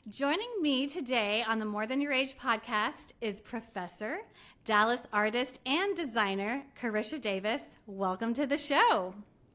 Joining me today on the More Than Your Age podcast is Professor, Dallas artist, and designer Carisha Davis. Welcome to the show.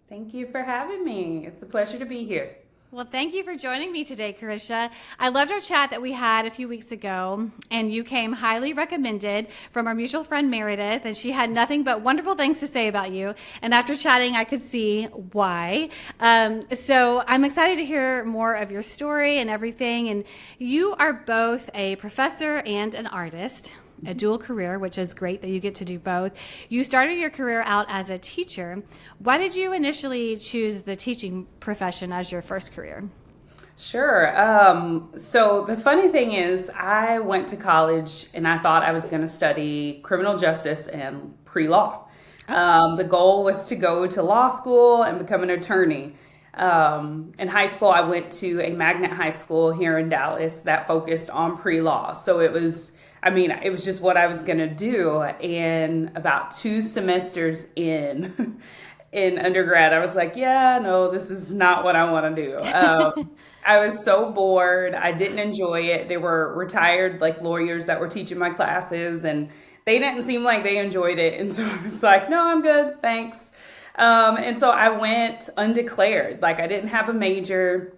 Thank you for having me. It's a pleasure to be here. Well, thank you for joining me today, Carisha. I loved our chat that we had a few weeks ago, and you came highly recommended from our mutual friend Meredith, and she had nothing but wonderful things to say about you. And after chatting, I could see why. So I'm excited to hear more of your story and everything. And you are both a professor and an artist. A dual career, which is great that you get to do both. You started your career out as a teacher. Why did you initially choose the teaching profession as your first career? Sure. So the funny thing is, I went to college and I thought I was going to study criminal justice and pre-law. The goal was to go to law school and become an attorney. In high school, I went to a magnet high school here in Dallas that focused on pre-law. So it was just what I was going to do. And about 2 semesters in undergrad, I was like, yeah, no, this is not what I want to do. I was so bored. I didn't enjoy it. There were retired lawyers that were teaching my classes, and they didn't seem like they enjoyed it. And so I was like, no, I'm good. Thanks. And so I went undeclared. I didn't have a major.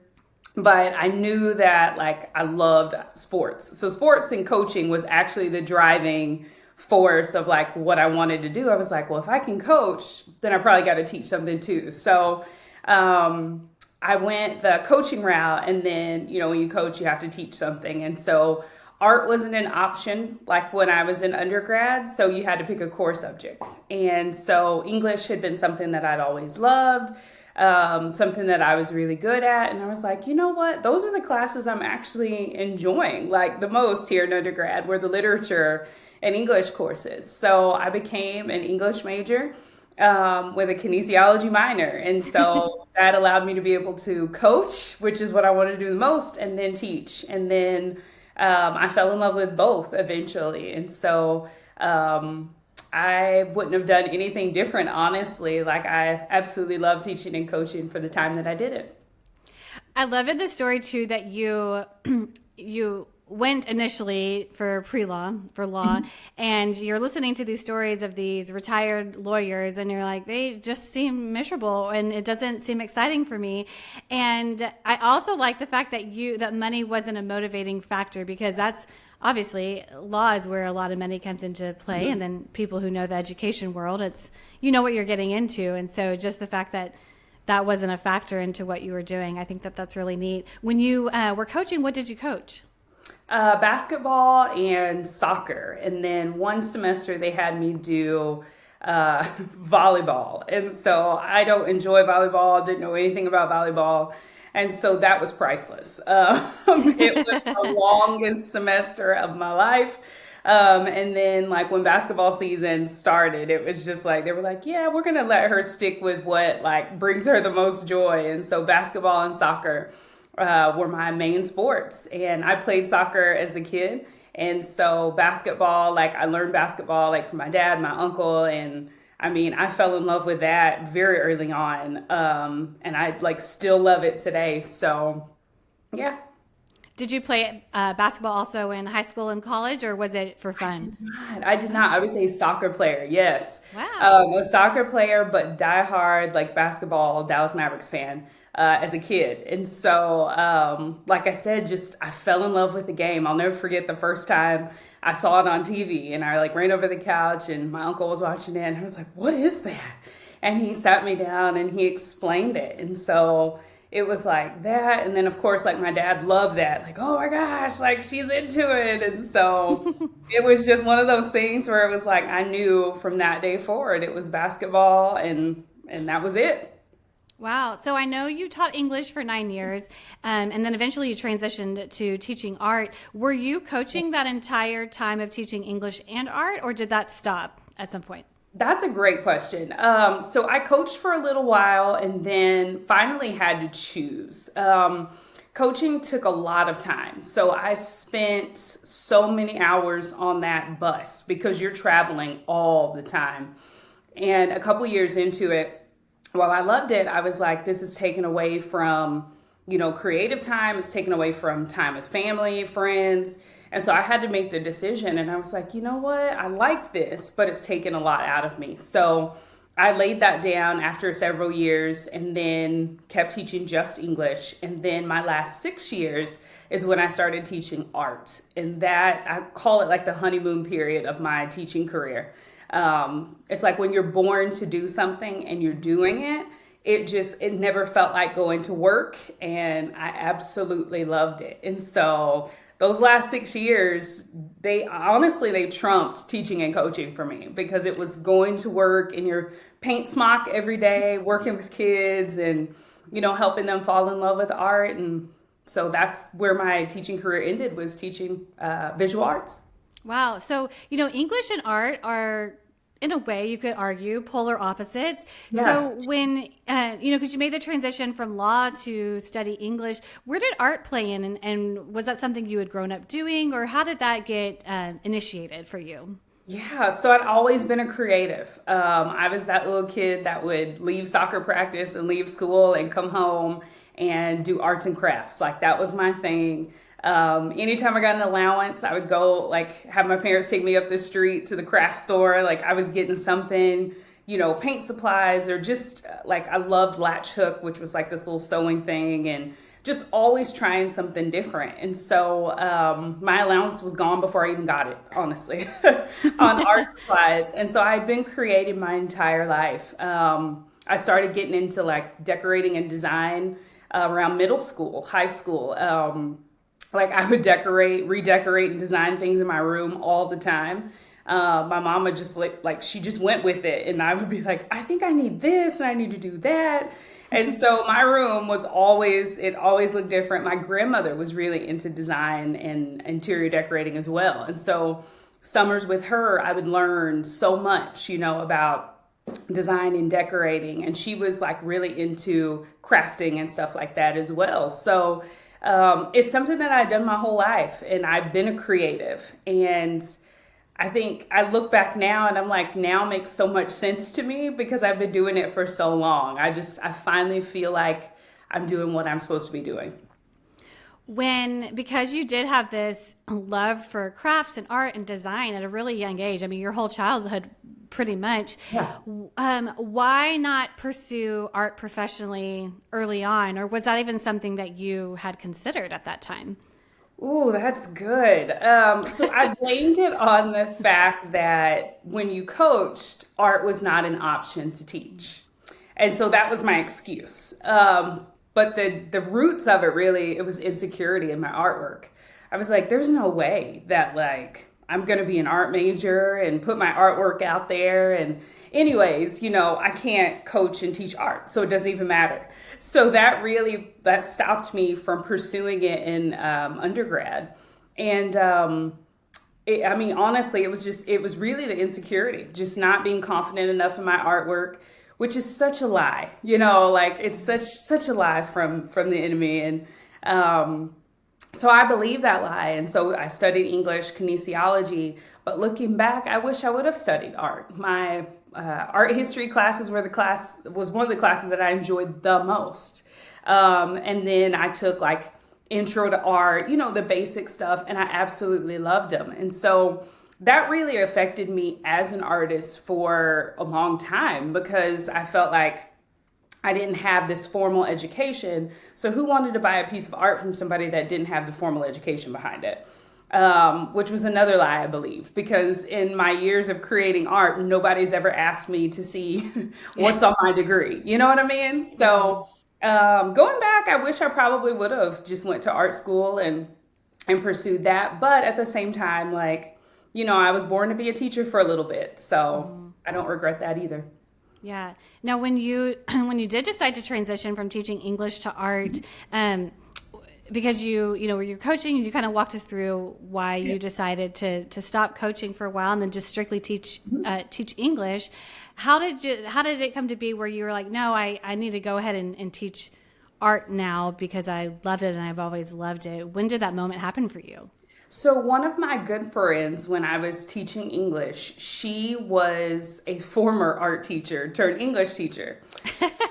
But I knew that I loved sports. So sports and coaching was actually the driving force of what I wanted to do. I was like, well, if I can coach, then I probably got to teach something too. So I went the coaching route, and then, when you coach, you have to teach something. And so art wasn't an option when I was in undergrad. So you had to pick a core subject. And so English had been something that I'd always loved. Something that I was really good at. And I was like, you know what? Those are the classes I'm actually enjoying the most here in undergrad, were the literature and English courses. So I became an English major with a kinesiology minor. And so that allowed me to be able to coach, which is what I wanted to do the most, and then teach. And then I fell in love with both eventually. And so I wouldn't have done anything different, honestly. I absolutely love teaching and coaching for the time that I did it. I love in the story too that you you went initially for pre-law, for law, and you're listening to these stories of these retired lawyers, and you're like, they just seem miserable, and it doesn't seem exciting for me. And I also like the fact that that money wasn't a motivating factor, because that's obviously law is where a lot of money comes into play. Mm-hmm. And then people who know the education world, it's, what you're getting into. And so just the fact that that wasn't a factor into what you were doing, I think that that's really neat. When you were coaching, what did you coach? Basketball and soccer. And then one semester they had me do volleyball. And so I don't enjoy volleyball, didn't know anything about volleyball. And so that was priceless. It was the longest semester of my life. And then when basketball season started, it was just they were like, yeah, we're going to let her stick with what brings her the most joy. And so basketball and soccer were my main sports. And I played soccer as a kid. And so basketball, I learned basketball from my dad, my uncle, and I fell in love with that very early on. And I still love it today. So yeah. Did you play basketball also in high school and college, or was it for fun? I did not. I was a soccer player. Yes. Wow. A soccer player, but diehard basketball Dallas Mavericks fan as a kid. And so, I said, I fell in love with the game. I'll never forget the first time I saw it on TV, and I ran over the couch, and my uncle was watching it, and I was like, what is that? And he sat me down and he explained it. And so it was that. And then of course, my dad loved that. Oh my gosh, she's into it. And so it was just one of those things where it was I knew from that day forward, it was basketball, and that was it. Wow. So I know you taught English for 9 years, and then eventually you transitioned to teaching art. Were you coaching that entire time of teaching English and art, or did that stop at some point? That's a great question. So I coached for a little while and then finally had to choose. Coaching took a lot of time. So I spent so many hours on that bus because you're traveling all the time. And a couple years into it, while I loved it, I was like, this is taken away from creative time. It's taken away from time with family, friends. And so I had to make the decision. And I was like, you know what? I like this, but it's taken a lot out of me. So I laid that down after several years and then kept teaching just English. And then my last 6 years is when I started teaching art. And that, I call it like the honeymoon period of my teaching career. It's like when you're born to do something and you're doing it, it never felt like going to work. And I absolutely loved it. And so those last 6 years, they trumped teaching and coaching for me, because it was going to work in your paint smock every day, working with kids and, helping them fall in love with art. And so that's where my teaching career ended, was teaching visual arts. Wow. So, English and art are, in a way, you could argue, polar opposites. Yeah. So when, because you made the transition from law to study English, where did art play in? And was that something you had grown up doing, or how did that get initiated for you? Yeah, so I'd always been a creative. I was that little kid that would leave soccer practice and leave school and come home and do arts and crafts. Like, that was my thing. Anytime I got an allowance, I would go, like, have my parents take me up the street to the craft store. Like, I was getting something, paint supplies, or just like, I loved latch hook, which was like this little sewing thing, and just always trying something different. And so my allowance was gone before I even got it, honestly, on art supplies. And so I'd been creating my entire life. I started getting into like decorating and design around middle school, high school. Like, I would redecorate and design things in my room all the time. My mom would just she just went with it. And I would be like, I think I need this and I need to do that. And so my room always looked different. My grandmother was really into design and interior decorating as well. And so summers with her, I would learn so much, about design and decorating. And she was like really into crafting and stuff like that as well. So it's something that I've done my whole life, and I've been a creative. And I think I look back now and I'm like, now makes so much sense to me, because I've been doing it for so long. I finally feel like I'm doing what I'm supposed to be doing. Because you did have this love for crafts and art and design at a really young age, I mean, your whole childhood pretty much. Yeah. Why not pursue art professionally early on? Or was that even something that you had considered at that time? Ooh, that's good. So I blamed it on the fact that when you coached, art was not an option to teach. And so that was my excuse. But the roots of it, really, it was insecurity in my artwork. I was like, there's no way that, like, I'm going to be an art major and put my artwork out there. And anyways, I can't coach and teach art, so it doesn't even matter. So that stopped me from pursuing it in undergrad. And honestly, it was really the insecurity, just not being confident enough in my artwork, which is such a lie, like, it's such a lie from the enemy. And so I believe that lie. And so I studied English, kinesiology, but looking back, I wish I would have studied art. My art history classes was one of the classes that I enjoyed the most. And then I took like intro to art, the basic stuff, and I absolutely loved them. And so that really affected me as an artist for a long time, because I felt like I didn't have this formal education. So who wanted to buy a piece of art from somebody that didn't have the formal education behind it? Which was another lie, I believe, because in my years of creating art, nobody's ever asked me to see what's on my degree. You know what I mean? So going back, I wish I probably would have just went to art school and pursued that. But at the same time, like, I was born to be a teacher for a little bit. So I don't regret that either. Yeah. Now, when you did decide to transition from teaching English to art, because you're coaching, and you kind of walked us through why you decided to stop coaching for a while and then just strictly teach English. How did it come to be where you were like, no, I need to go ahead and teach art now because I loved it and I've always loved it? When did that moment happen for you? So one of my good friends, when I was teaching English, she was a former art teacher turned English teacher.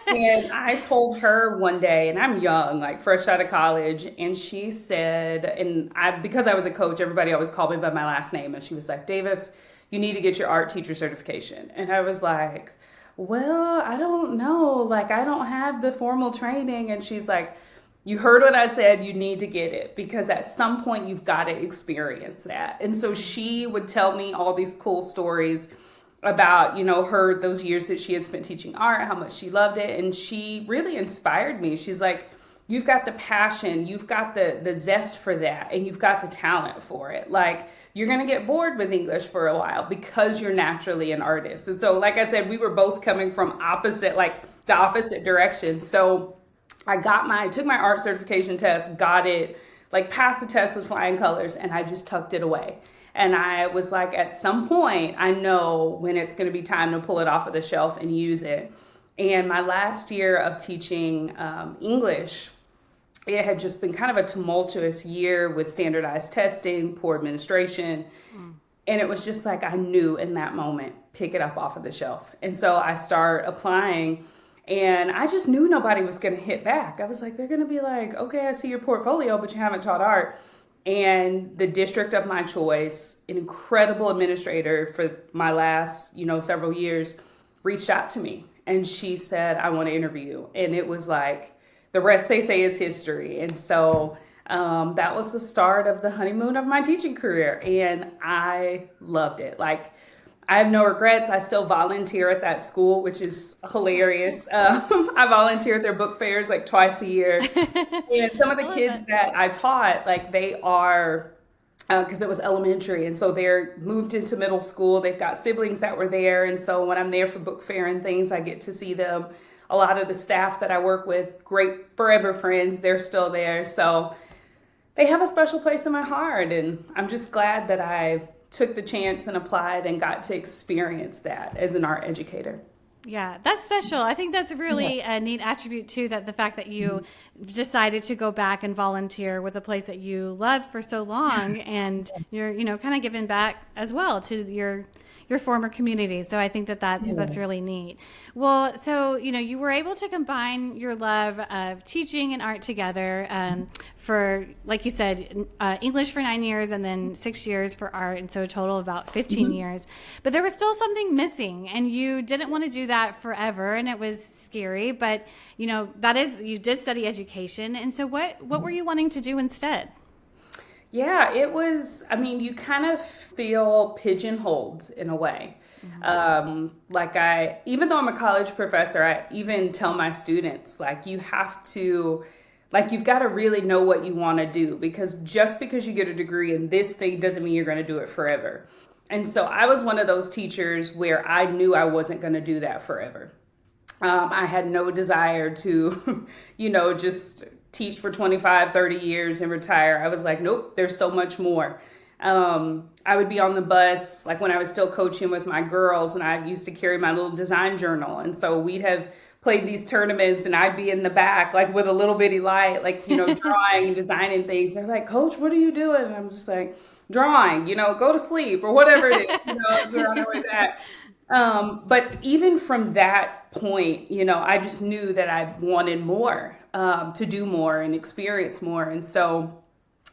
And I told her one day, and I'm young, like fresh out of college, and she said, and because I was a coach, everybody always called me by my last name, and she was like, Davis, you need to get your art teacher certification. And I was like, well, I don't know, like I don't have the formal training. And she's like, you heard what I said, you need to get it because at some point you've got to experience that. And so she would tell me all these cool stories about, her, those years that she had spent teaching art, how much she loved it. And she really inspired me. She's like, you've got the passion, you've got the zest for that, and you've got the talent for it. Like, you're going to get bored with English for a while because you're naturally an artist. And so, like I said, we were both coming from the opposite direction. So I took my art certification test, got it, like passed the test with flying colors, and I just tucked it away. And I was like, at some point, I know when it's going to be time to pull it off of the shelf and use it. And my last year of teaching English, it had just been kind of a tumultuous year with standardized testing, poor administration. And it was just like, I knew in that moment, pick it up off of the shelf. And so I start applying, and I just knew nobody was going to hit back. I was like, they're going to be like, okay, I see your portfolio, but you haven't taught art. And the district of my choice, an incredible administrator for my last, several years, reached out to me. And she said, I want to interview you. And it was like, the rest they say is history. And so that was the start of the honeymoon of my teaching career. And I loved it. Like, I have no regrets. I still volunteer at that school, which is hilarious. I volunteer at their book fairs like twice a year. And some of the kids that I taught, like they are, because it was elementary. And so they're moved into middle school. They've got siblings that were there. And so when I'm there for book fair and things, I get to see them. A lot of the staff that I work with, great forever friends, they're still there. So they have a special place in my heart. And I'm just glad that I took the chance and applied and got to experience that as an art educator. Yeah, that's special. I think that's a really neat attribute too, that the fact that you decided to go back and volunteer with a place that you loved for so long, and you're, kind of giving back as well to your former community. So I think that's really neat. Well, so, you were able to combine your love of teaching and art together for, like you said, English for 9 years and then 6 years for art. And so a total of about 15 years. But there was still something missing, and you didn't want to do that forever. And it was scary, but you did study education. And so what were you wanting to do instead? Yeah, it was, you kind of feel pigeonholed in a way. Even though I'm a college professor, I even tell my students, you've got to really know what you want to do, because just because you get a degree in this thing doesn't mean you're going to do it forever. And so I was one of those teachers where I knew I wasn't going to do that forever. I had no desire to, just teach for 25, 30 years and retire. I was like, nope, there's so much more. I would be on the bus, like when I was still coaching with my girls, and I used to carry my little design journal. And so we'd have played these tournaments, and I'd be in the back, like with a little bitty light, drawing and designing things. They're like, Coach, what are you doing? And I'm just like, drawing, go to sleep or whatever it is, that's where I'm with that. But even from that point, I just knew that I wanted more, to do more and experience more. And so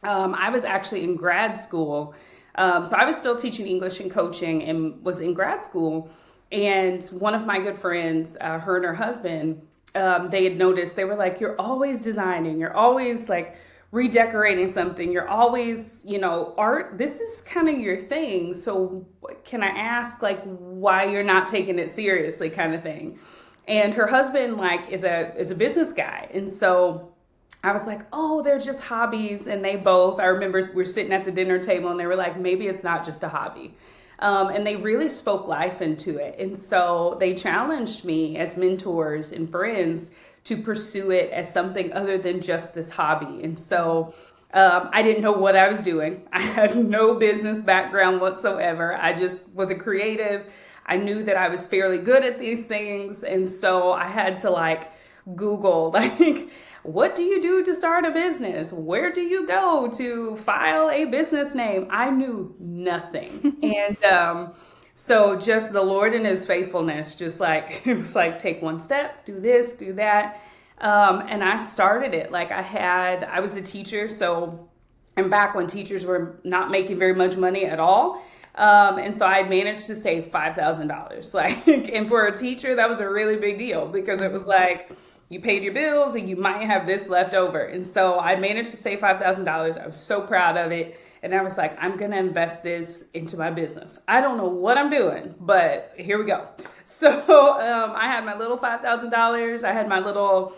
I was actually in grad school. So I was still teaching English and coaching and was in grad school. And one of my good friends, her and her husband, they had noticed, they were like, you're always designing. You're always like redecorating something. You're always, art, this is kind of your thing. So can I ask why you're not taking it seriously, kind of thing. And her husband is a business guy. And so I was like, oh, they're just hobbies. And I remember we're sitting at the dinner table, and they were like, maybe it's not just a hobby. And they really spoke life into it. And so they challenged me as mentors and friends to pursue it as something other than just this hobby. And so I didn't know what I was doing. I had no business background whatsoever. I just was a creative. I knew that I was fairly good at these things. And so I had to Google, like, what do you do to start a business? Where do you go to file a business name? I knew nothing. And so just the Lord and his faithfulness, just like, it was like, take one step, do this, do that. And I started it. Like I was a teacher. So, and back when teachers were not making very much money at all. And so I managed to save $5,000. Like, and for a teacher, that was a really big deal because it was like, you paid your bills and you might have this left over. And so I managed to save $5,000. I was so proud of it. And I was like, I'm going to invest this into my business. I don't know what I'm doing, but here we go. So I had my little $5,000. I had my little,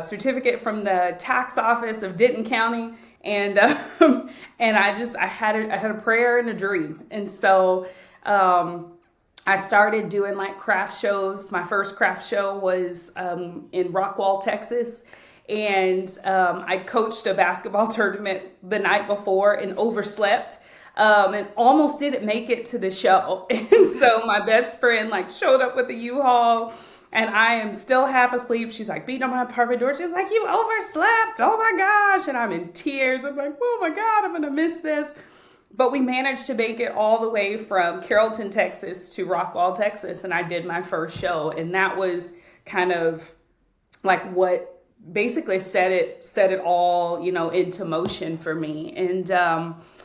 certificate from the tax office of Denton County. And I had a prayer and a dream. And so I started doing like craft shows. My first craft show was in Rockwall, Texas. And I coached a basketball tournament the night before and overslept and almost didn't make it to the show. And so my best friend like showed up with the U-Haul and I am still half asleep. She's like beating on my apartment door. She's like, you overslept. Oh my gosh. And I'm in tears. I'm like, oh my God, I'm going to miss this. But we managed to make it all the way from Carrollton, Texas to Rockwall, Texas. And I did my first show. And that was kind of like what basically set it all, into motion for me. And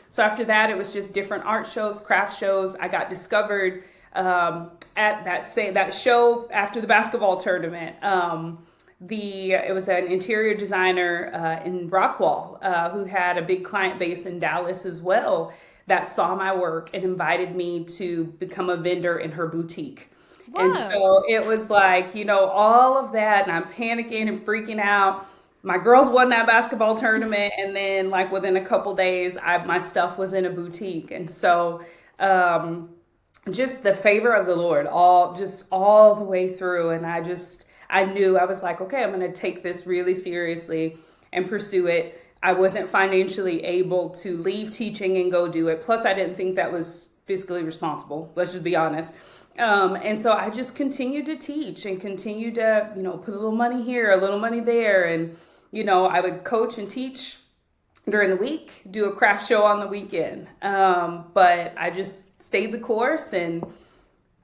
so after that, it was just different art shows, craft shows. I got discovered at that show after the basketball tournament. It was an interior designer in Rockwall who had a big client base in Dallas as well that saw my work and invited me to become a vendor in her boutique. Whoa. And so it was like, all of that, and I'm panicking and freaking out. My girls won that basketball tournament, and then like within a couple days, my stuff was in a boutique. And so just the favor of the Lord, all the way through. And I knew, I was like, okay, I'm going to take this really seriously and pursue it. I wasn't financially able to leave teaching and go do it. Plus, I didn't think that was fiscally responsible. Let's just be honest. And so I just continued to teach and continued to, put a little money here, a little money there. And, I would coach and teach during the week, do a craft show on the weekend. But I just stayed the course, and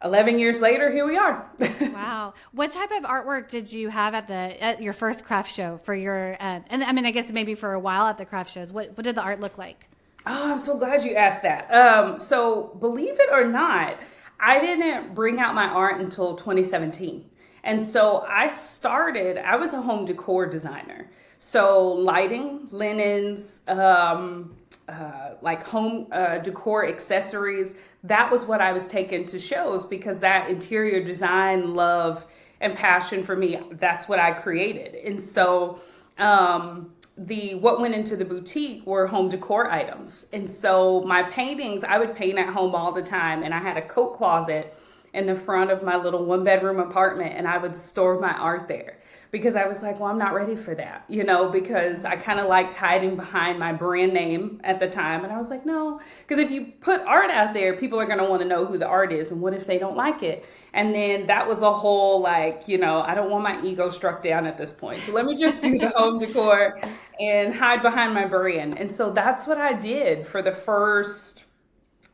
11 years later, here we are. Wow. What type of artwork did you have at your first craft show for your, and I mean, I guess maybe for a while at the craft shows, what did the art look like? Oh, I'm so glad you asked that. So believe it or not, I didn't bring out my art until 2017. And so I was a home decor designer. So lighting, linens, like home decor accessories, that was what I was taking to shows because that interior design love and passion for me, that's what I created. And so what went into the boutique were home decor items. And so my paintings, I would paint at home all the time. And I had a coat closet in the front of my little 1-bedroom apartment, and I would store my art there because I was like, well, I'm not ready for that, because I kind of liked hiding behind my brand name at the time. And I was like, no, because if you put art out there, people are going to want to know who the art is. And what if they don't like it? And then that was a whole I don't want my ego struck down at this point. So let me just do the home decor and hide behind my brand. And so that's what I did for the first,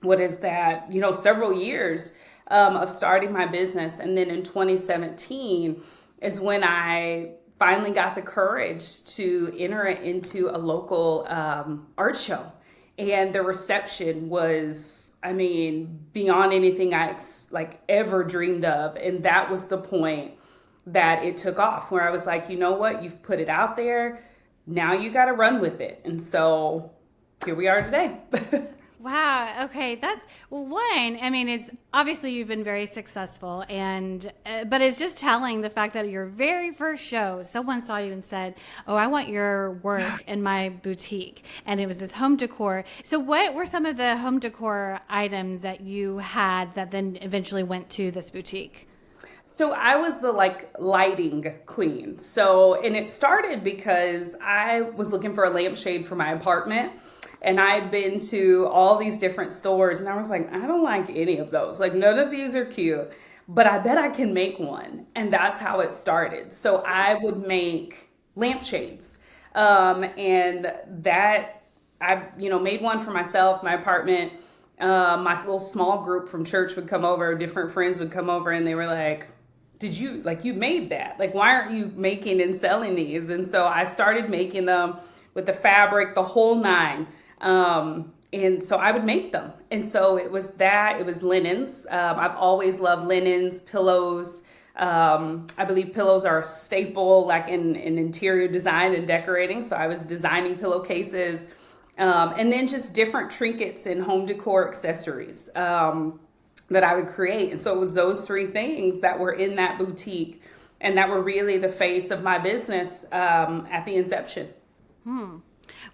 several years of starting my business. And then in 2017 is when I finally got the courage to enter it into a local art show. And the reception was, beyond anything I ever dreamed of. And that was the point that it took off, where I was like, you know what, you've put it out there. Now you got to run with it. And so here we are today. Wow. Okay. It's obviously you've been very successful, but it's just telling the fact that your very first show, someone saw you and said, oh, I want your work in my boutique. And it was this home decor. So what were some of the home decor items that you had that then eventually went to this boutique? So I was the lighting queen. And it started because I was looking for a lampshade for my apartment. And I'd been to all these different stores and I was like, I don't like any of those. None of these are cute. but I bet I can make one. And that's how it started. So I would make lampshades. And that I, made one for myself, my apartment. My little small group from church would come over, different friends would come over, and they were like, did you, like, you made that? Like, why aren't you making and selling these? And so I started making them with the fabric, the whole nine. And so I would make them. And so it was linens. I've always loved linens, pillows. I believe pillows are a staple, like in interior design and decorating. So I was designing pillowcases, and then just different trinkets and home decor accessories that I would create. And so it was those three things that were in that boutique and that were really the face of my business at the inception.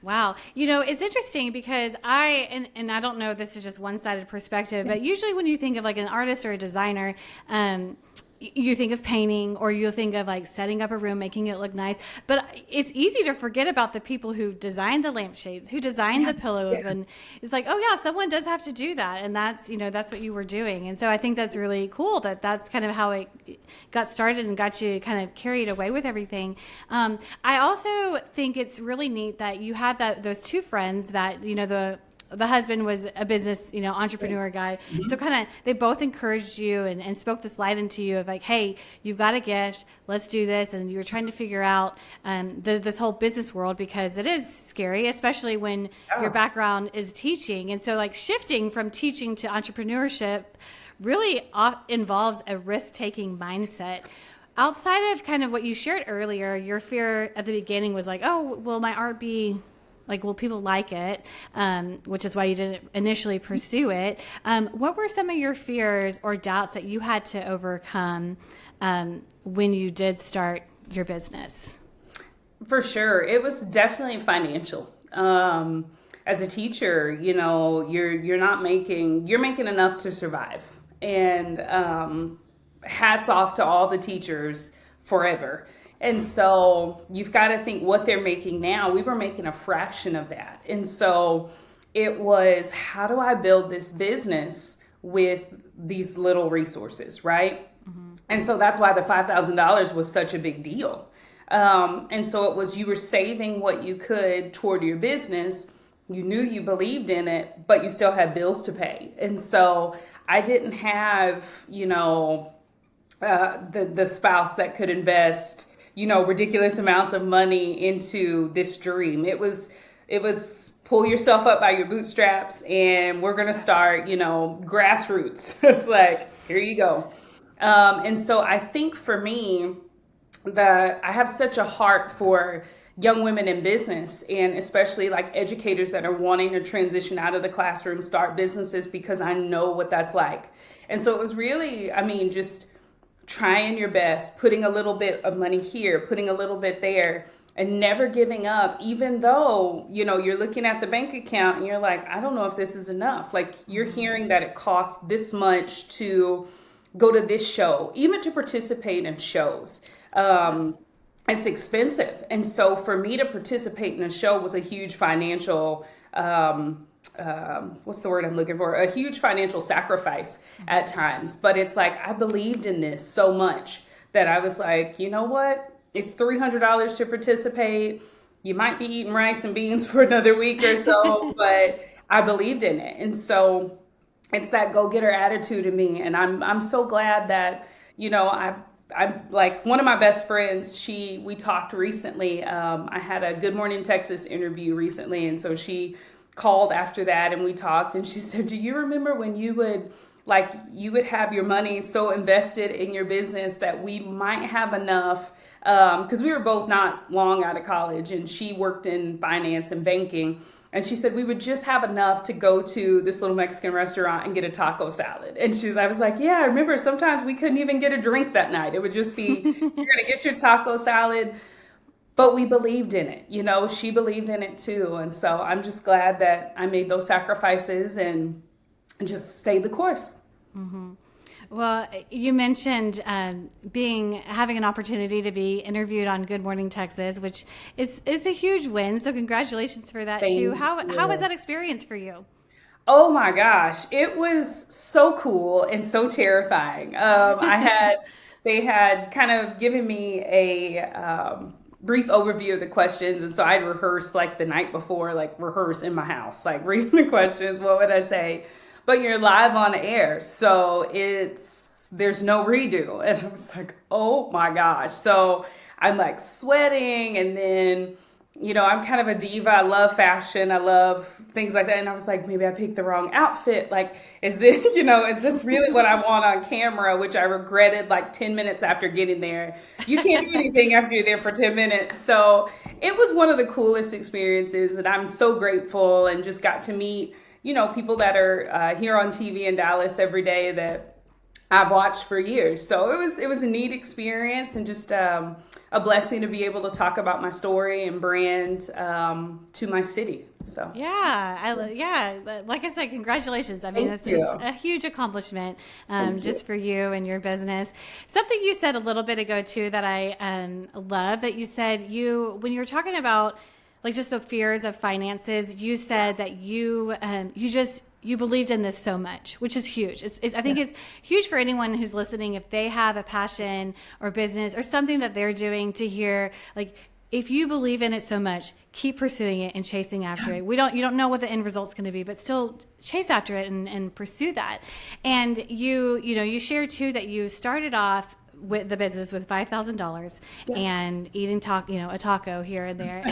Wow. It's interesting because and I don't know, this is just one-sided perspective, but usually when you think of like an artist or a designer, you think of painting, or you'll think of like setting up a room, making it look nice. But it's easy to forget about the people who designed the lampshades, who designed the pillows. Yeah. And it's like, oh yeah, someone does have to do that. And that's what you were doing. And so I think that's really cool that's kind of how it got started and got you kind of carried away with everything. I also think it's really neat that you had those two friends that, the husband was a business, entrepreneur guy. Mm-hmm. So kind of, they both encouraged you and spoke this light into you of like, hey, you've got a gift, let's do this. And you were trying to figure out this whole business world, because it is scary, especially when your background is teaching. And so like shifting from teaching to entrepreneurship really involves a risk-taking mindset. Outside of kind of what you shared earlier, your fear at the beginning was like, oh, will my art be... like, will people like it? Which is why you didn't initially pursue it. What were some of your fears or doubts that you had to overcome when you did start your business? For sure. It was definitely financial. As a teacher, you're making enough to survive. And hats off to all the teachers forever. And so you've got to think what they're making now. We were making a fraction of that. And so it was, how do I build this business with these little resources, right? Mm-hmm. And so that's why the $5,000 was such a big deal. And so it was, you were saving what you could toward your business. You knew you believed in it, but you still had bills to pay. And so I didn't have, the spouse that could invest ridiculous amounts of money into this dream. It was pull yourself up by your bootstraps, and we're going to start, grassroots. It's like, here you go. And so I think for me, I have such a heart for young women in business, and especially like educators that are wanting to transition out of the classroom, start businesses, because I know what that's like. And so it was really, just trying your best, putting a little bit of money here, putting a little bit there, and never giving up, even though, you're looking at the bank account and you're like, I don't know if this is enough. Like, you're hearing that it costs this much to go to this show, even to participate in shows. It's expensive. And so for me to participate in a show was a huge financial, what's the word I'm looking for? A huge financial sacrifice at times. But it's like, I believed in this so much that I was like, you know what? It's $300 to participate. You might be eating rice and beans for another week or so, but I believed in it. And so it's that go-getter attitude in me. And I'm so glad that, I'm like, one of my best friends, we talked recently. I had a Good Morning Texas interview recently. And so she called after that and we talked, and she said, do you remember when you would have your money so invested in your business that we might have enough, because we were both not long out of college, and she worked in finance and banking. And she said, we would just have enough to go to this little Mexican restaurant and get a taco salad. And I was like, yeah, I remember sometimes we couldn't even get a drink that night. It would just be, you're going to get your taco salad. But we believed in it. She believed in it too. And so I'm just glad that I made those sacrifices and just stayed the course. Mm-hmm. Well, you mentioned having an opportunity to be interviewed on Good Morning Texas, which is a huge win. So congratulations for that too. How was that experience for you? Oh my gosh, it was so cool and so terrifying. They had kind of given me a brief overview of the questions, and so I'd rehearse like the night before, like rehearse in my house, like reading the questions. What would I say? But you're live on air, so there's no redo, and I was like, oh my gosh. So I'm like sweating, and then I'm kind of a diva. I love fashion. I love things like that. And I was like, maybe I picked the wrong outfit. Like, is this, is this really what I want on camera? Which I regretted like 10 minutes after getting there. You can't do anything after you're there for 10 minutes. So it was one of the coolest experiences, and I'm so grateful, and just got to meet, people that are here on TV in Dallas every day that I've watched for years. So it was a neat experience, and just a blessing to be able to talk about my story and brand to my city. So like I said, congratulations. I mean, Thank this is you. a huge accomplishment Thank you. just for you and your business. Something you said a little bit ago too that I love, that you said when you were talking about like just the fears of finances, you said that you believed in this so much, which is huge. I think it's huge for anyone who's listening, if they have a passion or business or something that they're doing, to hear, like, if you believe in it so much, keep pursuing it and chasing after it. You don't know what the end result's going to be, but still chase after it and pursue that. And you shared too that you started off with the business with $5,000 and eating a taco here and there,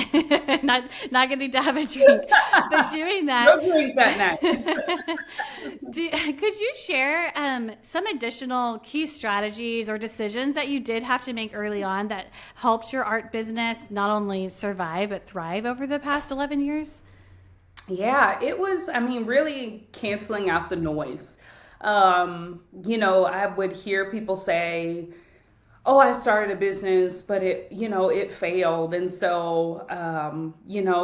not getting to have a drink, but doing that. No drink that night. Could you share some additional key strategies or decisions that you did have to make early on that helped your art business not only survive but thrive over the past 11 years? Yeah, it was, really canceling out the noise. I would hear people say, oh, I started a business, but it failed. And so,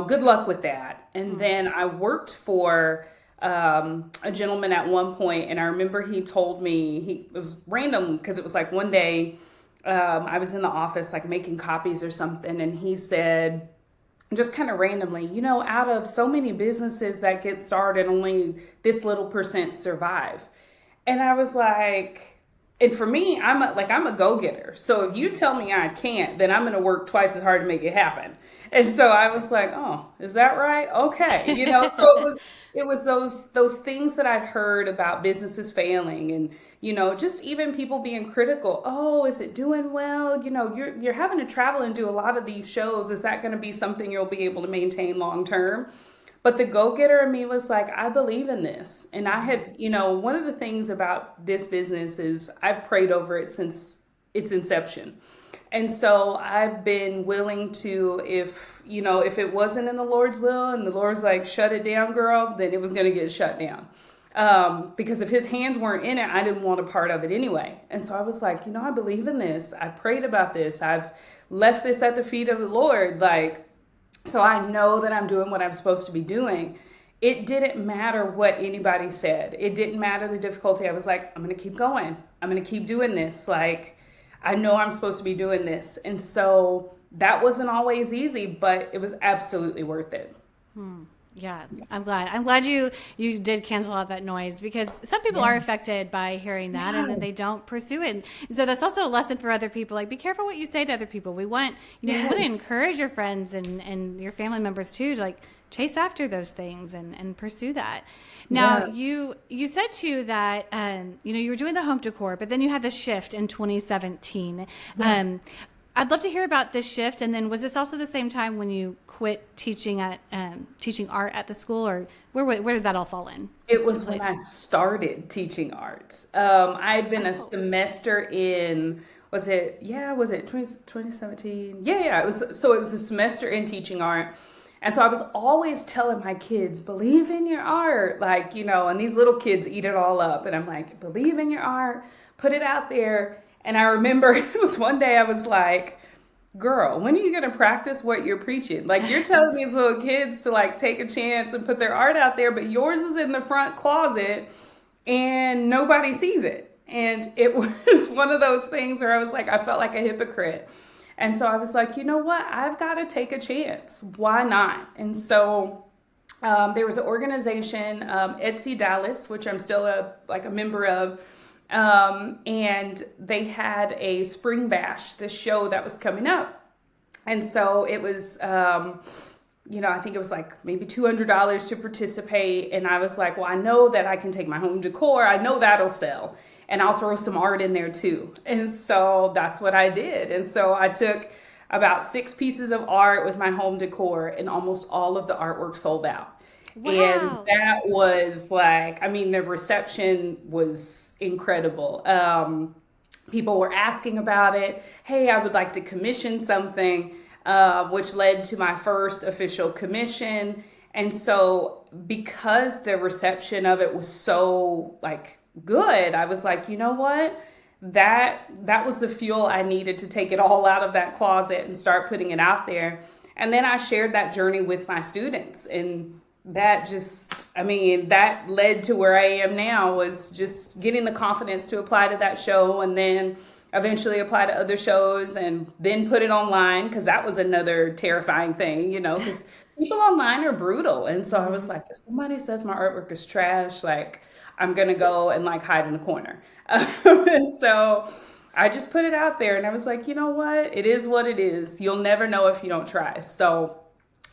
good luck with that. And then I worked for a gentleman at one point, and I remember he told me, it was random because it was like one day I was in the office like making copies or something, and he said, just kind of randomly, out of so many businesses that get started, only this little percent survive. And I was like, and for me, I'm a go-getter. So if you tell me I can't, then I'm going to work twice as hard to make it happen. And so I was like, oh, is that right? Okay. So it was those things that I'd heard about businesses failing, and, just even people being critical. Oh, is it doing well? You're having to travel and do a lot of these shows. Is that going to be something you'll be able to maintain long term? But the go-getter in me was like, I believe in this. And I had, one of the things about this business is I've prayed over it since its inception. And so I've been willing to, if it wasn't in the Lord's will and the Lord's like, shut it down, girl, then it was going to get shut down. Because if his hands weren't in it, I didn't want a part of it anyway. And so I was like, I believe in this. I prayed about this. I've left this at the feet of the Lord. So I know that I'm doing what I'm supposed to be doing. It didn't matter what anybody said. It didn't matter the difficulty. I was like, I'm going to keep going. I'm going to keep doing this. Like, I know I'm supposed to be doing this. And so that wasn't always easy, but it was absolutely worth it. Yeah, I'm glad you did cancel out that noise, because some people are affected by hearing that and then they don't pursue it. And so that's also a lesson for other people. Like, be careful what you say to other people. We want, you want to encourage your friends and your family members too, to like chase after those things and pursue that. Now, you said too that, you were doing the home decor, but then you had the shift in 2017. I'd love to hear about this shift. And then was this also the same time when you quit teaching art at the school, or where did that all fall in? It was when I started teaching art. I'd been a semester in, was it 2017? Yeah. It was a semester in teaching art. And so I was always telling my kids, believe in your art, and these little kids eat it all up. And I'm like, believe in your art, put it out there. And I remember it was one day I was like, girl, when are you going to practice what you're preaching? Like, you're telling these little kids to take a chance and put their art out there, but yours is in the front closet and nobody sees it. And it was one of those things where I was like, I felt like a hypocrite. And so I was like, you know what? I've got to take a chance. Why not? And so There was an organization, Etsy Dallas, which I'm still a member of, and they had a spring bash, this show that was coming up, and so it was, I think it was like maybe $200 to participate, and I was like, well, I know that I can take my home decor, I know that'll sell, and I'll throw some art in there too, and so that's what I did, and so I took about 6 pieces of art with my home decor, and almost all of the artwork sold out. Wow. And that was like, I mean, the reception was incredible. People were asking about it. Hey, I would like to commission something, which led to my first official commission. And so because the reception of it was so like good, I was like, you know what? That was the fuel I needed to take it all out of that closet and start putting it out there. And then I shared that journey with my students, and that that led to where I am now, was just getting the confidence to apply to that show, and then eventually apply to other shows, and then put it online, because that was another terrifying thing, because people online are brutal. And so I was like, if somebody says my artwork is trash, like, I'm gonna go and like hide in the corner. And so I just put it out there, and I was like, you know what? It is what it is. You'll never know if you don't try. So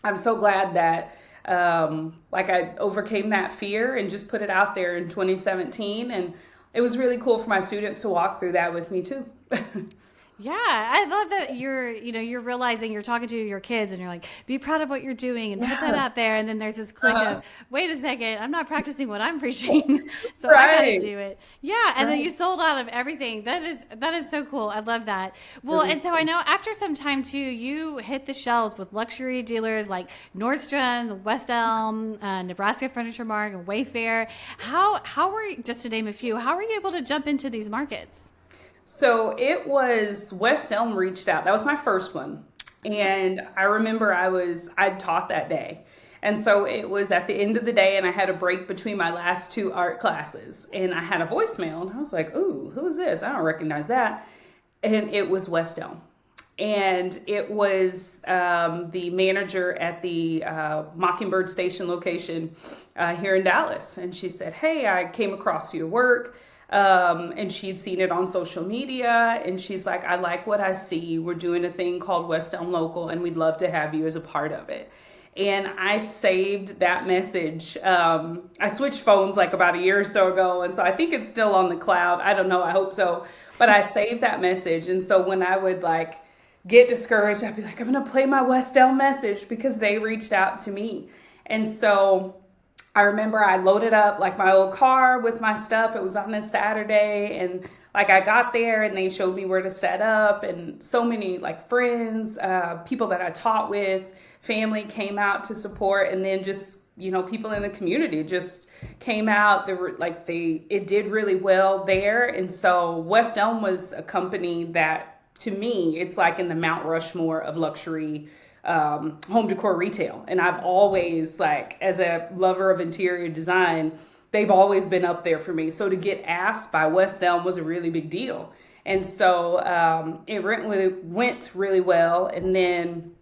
I'm so glad that I overcame that fear and just put it out there in 2017. And it was really cool for my students to walk through that with me too. Yeah, I love that you're realizing, you're talking to your kids and you're like, be proud of what you're doing and put that out there. And then there's this click of, wait a second, I'm not practicing what I'm preaching, so I gotta do it. Yeah, and then you sold out of everything. That is so cool. I love that. Well, and so I know after some time too, you hit the shelves with luxury dealers like Nordstrom, West Elm, Nebraska Furniture Mart, and Wayfair. How were you, just to name a few, how were you able to jump into these markets? So it was West Elm reached out. That was my first one. And I remember I'd taught that day. And so it was at the end of the day, and I had a break between my last 2 art classes. And I had a voicemail, and I was like, ooh, who is this? I don't recognize that. And it was West Elm. And it was the manager at the Mockingbird Station location here in Dallas. And she said, hey, I came across your work. And she'd seen it on social media, and she's like, I like what I see. We're doing a thing called West Elm Local, and we'd love to have you as a part of it. And I saved that message. I switched phones like about a year or so ago, and so I think it's still on the cloud. I don't know, I hope so. But I saved that message. And so when I would like get discouraged, I'd be like, I'm gonna play my West Elm message, because they reached out to me. And so I remember I loaded up like my old car with my stuff. It was on a Saturday, and like I got there and they showed me where to set up, and so many like friends, people that I taught with, family came out to support, and then just, people in the community just came out. It did really well there. And so West Elm was a company that, to me, it's like in the Mount Rushmore of luxury home decor retail. And I've always, like, as a lover of interior design, they've always been up there for me. So to get asked by West Elm was a really big deal. And so it went really well. And then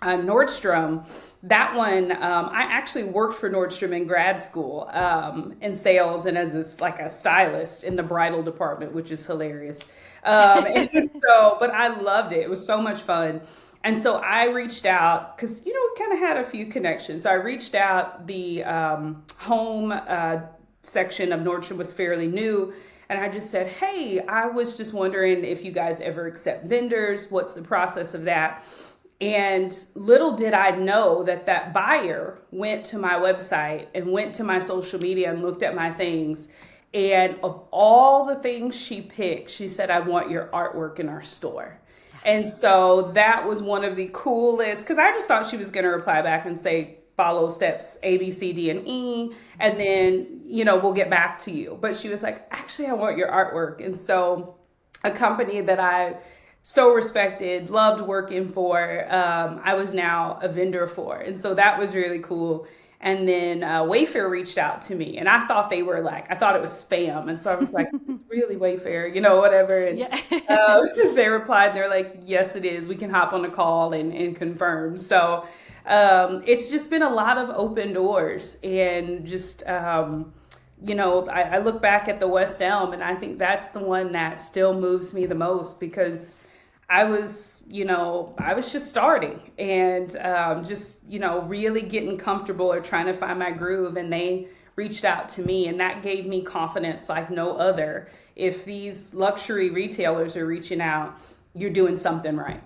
Nordstrom, that one, I actually worked for Nordstrom in grad school in sales and as a stylist in the bridal department, which is hilarious. But I loved it. It was so much fun. And so I reached out because, we kind of had a few connections. So I reached out. The home section of Nordstrom was fairly new. And I just said, hey, I was just wondering if you guys ever accept vendors. What's the process of that? And little did I know that buyer went to my website and went to my social media and looked at my things. And of all the things she picked, she said, I want your artwork in our store. And so that was one of the coolest, because I just thought she was going to reply back and say, follow steps A, B, C, D, and E, and then, we'll get back to you. But she was like, actually, I want your artwork. And so a company that I so respected, loved working for, I was now a vendor for. And so that was really cool. And then Wayfair reached out to me, and I thought they were like, I thought it was spam. And so I was like, is this really Wayfair? Whatever. And Yeah. they replied, they're like, yes, it is. We can hop on a call and confirm. So it's just been a lot of open doors, and just, I look back at the West Elm, and I think that's the one that still moves me the most, because I was just starting, and really getting comfortable or trying to find my groove. And they reached out to me, and that gave me confidence like no other. If these luxury retailers are reaching out, you're doing something right.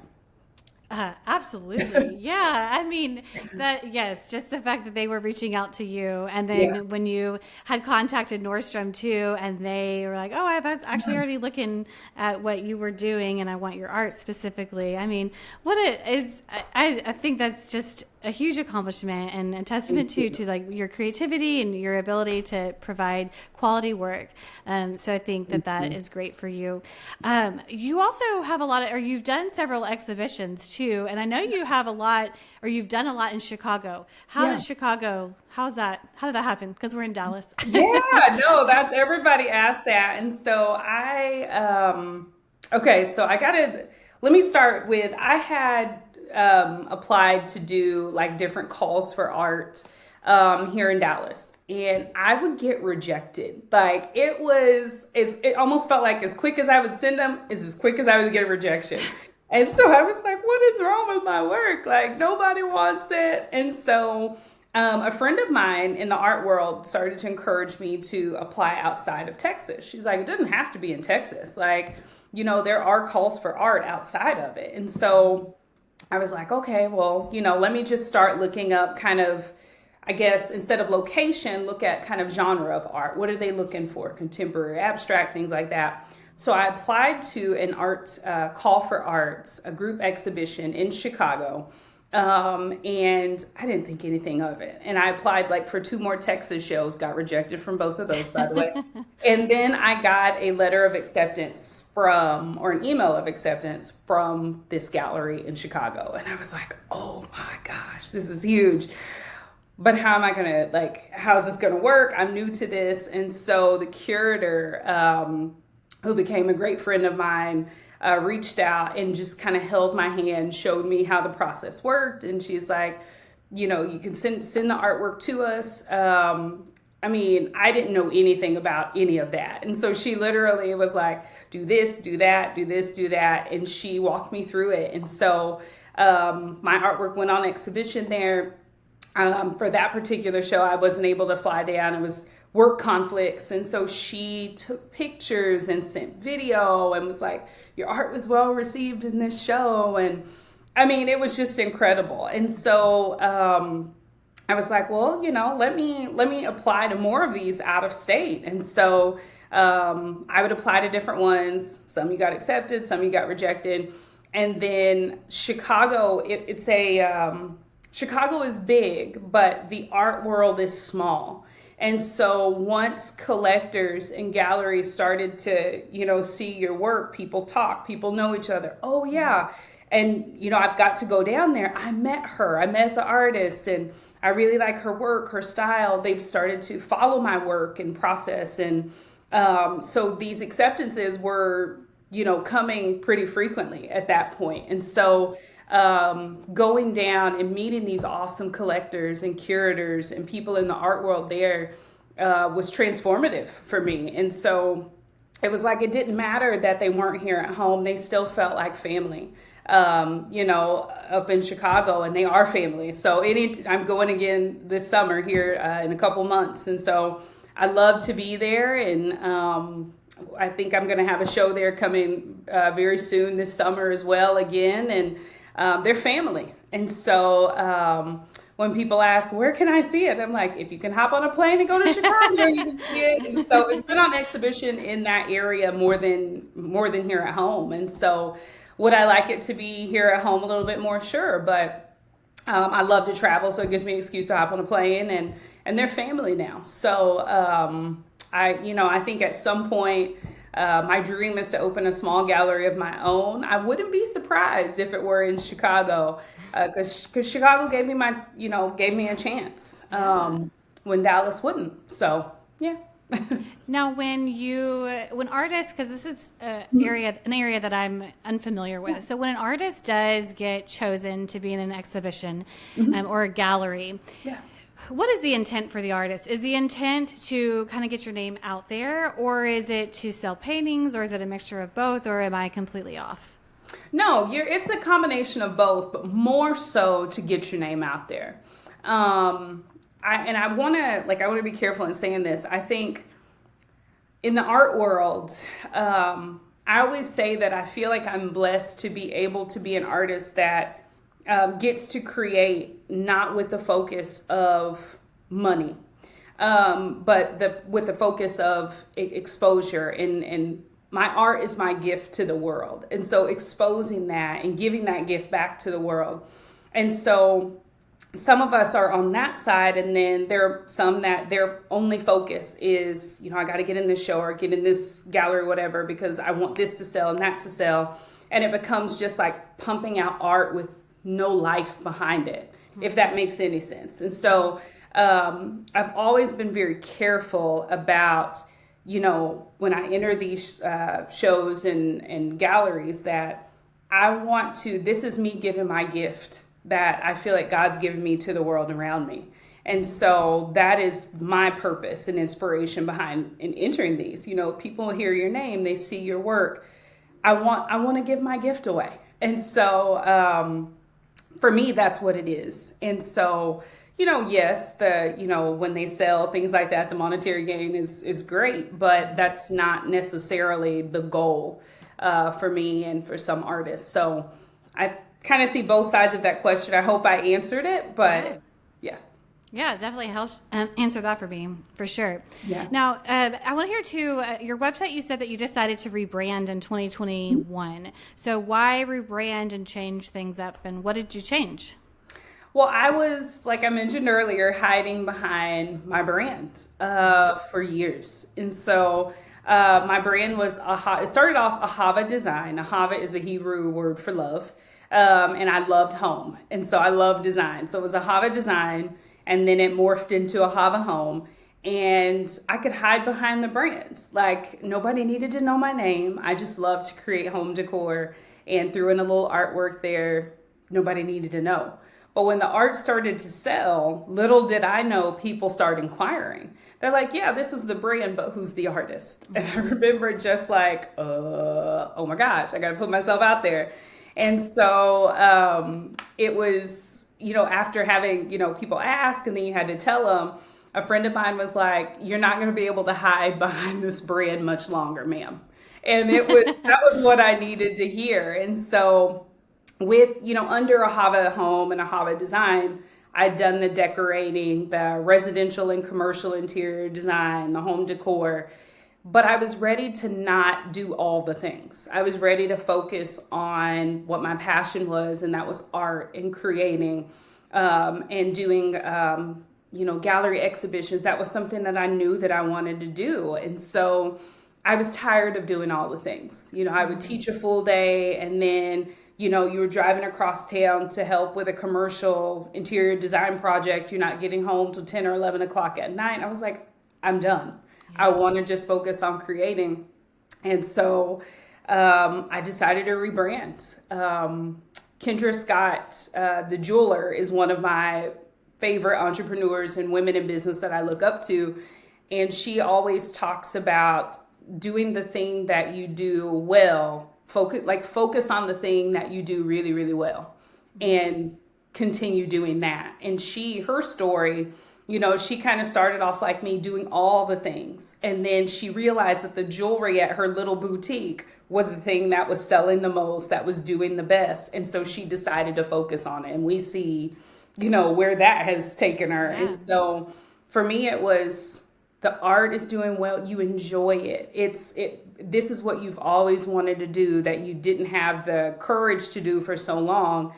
Absolutely. Yeah. I mean, yes, just the fact that they were reaching out to you. And then Yeah. when you had contacted Nordstrom too, and they were like, oh, I was actually already looking at what you were doing, and I want your art specifically. I mean, what it is, I think that's just a huge accomplishment, and a testament to like your creativity and your ability to provide quality work. So I think that is great for you. You also have or you've done several exhibitions too, and I know you have a lot, or you've done a lot in Chicago. How did how did that happen? Because we're in Dallas. Yeah, no, that's everybody asked that. And so let me start with, I had applied to do like different calls for art here in Dallas, and I would get rejected. Like it almost felt like as quick as I would send them is as quick as I would get a rejection. And so I was like, what is wrong with my work? Like, nobody wants it. And so a friend of mine in the art world started to encourage me to apply outside of Texas. She's like, it doesn't have to be in Texas. Like, there are calls for art outside of it. And so I was like, okay, well, let me just start looking up kind of, I guess, instead of location, look at kind of genre of art. What are they looking for? Contemporary, abstract, things like that. So I applied to an art call for arts, a group exhibition in Chicago. And I didn't think anything of it. And I applied like for 2 more Texas shows, got rejected from both of those, by the way. And then I got a letter of acceptance or an email of acceptance from this gallery in Chicago. And I was like, oh my gosh, this is huge. But how am I going to, how is this going to work? I'm new to this. And so the curator, who became a great friend of mine, reached out and just kind of held my hand, showed me how the process worked. And she's like, you can send the artwork to us. I mean, I didn't know anything about any of that. And so she literally was like, do this, do that, do this, do that. And she walked me through it. And so my artwork went on exhibition there. For that particular show, I wasn't able to fly down. It was work conflicts. And so she took pictures and sent video and was like, your art was well received in this show. And I mean, it was just incredible. And so I was like, well, let me apply to more of these out of state. And so I would apply to different ones. Some you got accepted, some you got rejected. And then Chicago, Chicago is big, but the art world is small. And so once collectors and galleries started to, see your work, people talk, people know each other. Oh yeah. And, I've got to go down there. I met the artist, and I really like her work, her style. They've started to follow my work and process. And so these acceptances were, coming pretty frequently at that point. And so going down and meeting these awesome collectors and curators and people in the art world there was transformative for me. And so it was like, it didn't matter that they weren't here at home. They still felt like family, up in Chicago, and they are family. So I'm going again this summer here in a couple months. And so I love to be there. And I think I'm going to have a show there coming very soon this summer as well again. And they're family. And so when people ask, where can I see it? I'm like, if you can hop on a plane and go to Chicago, you can see it. And so it's been on exhibition in that area more than here at home. And so would I like it to be here at home a little bit more? Sure. But I love to travel, so it gives me an excuse to hop on a plane, and they're family now. So I think at some point, My dream is to open a small gallery of my own. I wouldn't be surprised if it were in Chicago, because Chicago gave me gave me a chance when Dallas wouldn't. So yeah. Now, when artists, because this is an area that I'm unfamiliar with. So when an artist does get chosen to be in an exhibition or a gallery, Yeah. what is the intent for the artist? Is the intent to kind of get your name out there, or is it to sell paintings, or is it a mixture of both, or am I completely off? No, it's a combination of both, but more so to get your name out there. I want to be careful in saying this. I think in the art world, I always say that I feel like I'm blessed to be able to be an artist that gets to create not with the focus of money, but with the focus of exposure. And my art is my gift to the world. And so exposing that and giving that gift back to the world. And so some of us are on that side, and then there are some that their only focus is, I got to get in this show or get in this gallery, whatever, because I want this to sell and that to sell. And it becomes just like pumping out art with no life behind it, if that makes any sense. And so I've always been very careful about, when I enter these shows and galleries, that this is me giving my gift that I feel like God's given me to the world around me. And so that is my purpose and inspiration behind in entering these. People hear your name, they see your work. I want to give my gift away. And so for me, that's what it is. And so, yes, when they sell things like that, the monetary gain is great, but that's not necessarily the goal for me and for some artists. So I kind of see both sides of that question. I hope I answered it, but yeah. Yeah, it definitely helps answer that for me, for sure. Yeah. Now, I want to hear too, your website, you said that you decided to rebrand in 2021. So why rebrand and change things up, and what did you change? Well, I was, like I mentioned earlier, hiding behind my brand for years. And so my brand was, it started off Ahava Design. Ahava is the Hebrew word for love. And I loved home. And so I loved design. So it was Ahava Design, and then it morphed into Ahava Home. And I could hide behind the brand. Like, nobody needed to know my name. I just loved to create home decor and threw in a little artwork there. Nobody needed to know. But when the art started to sell, little did I know people started inquiring. They're like, yeah, this is the brand, but who's the artist? And I remember just like, oh my gosh, I got to put myself out there. And so it was, after having, people ask, and then you had to tell them, a friend of mine was like, you're not going to be able to hide behind this brand much longer, ma'am. And that was what I needed to hear. And so with, under Ahava Home and Ahava Design, I'd done the decorating, the residential and commercial interior design, the home decor. But I was ready to not do all the things. I was ready to focus on what my passion was, and that was art and creating and doing, gallery exhibitions. That was something that I knew that I wanted to do. And so I was tired of doing all the things. I would teach a full day, and then, you were driving across town to help with a commercial interior design project. You're not getting home till 10 or 11 o'clock at night. I was like, I'm done. I want to just focus on creating. And so I decided to rebrand. Kendra Scott, the jeweler, is one of my favorite entrepreneurs and women in business that I look up to. And she always talks about doing the thing that you do well, focus on the thing that you do really, really well, and continue doing that. And her story, she kind of started off like me, doing all the things. And then she realized that the jewelry at her little boutique was the thing that was selling the most, that was doing the best. And so she decided to focus on it. And we see, where that has taken her. Yeah. And so for me, it was, the art is doing well. You enjoy it. This is what you've always wanted to do that you didn't have the courage to do for so long.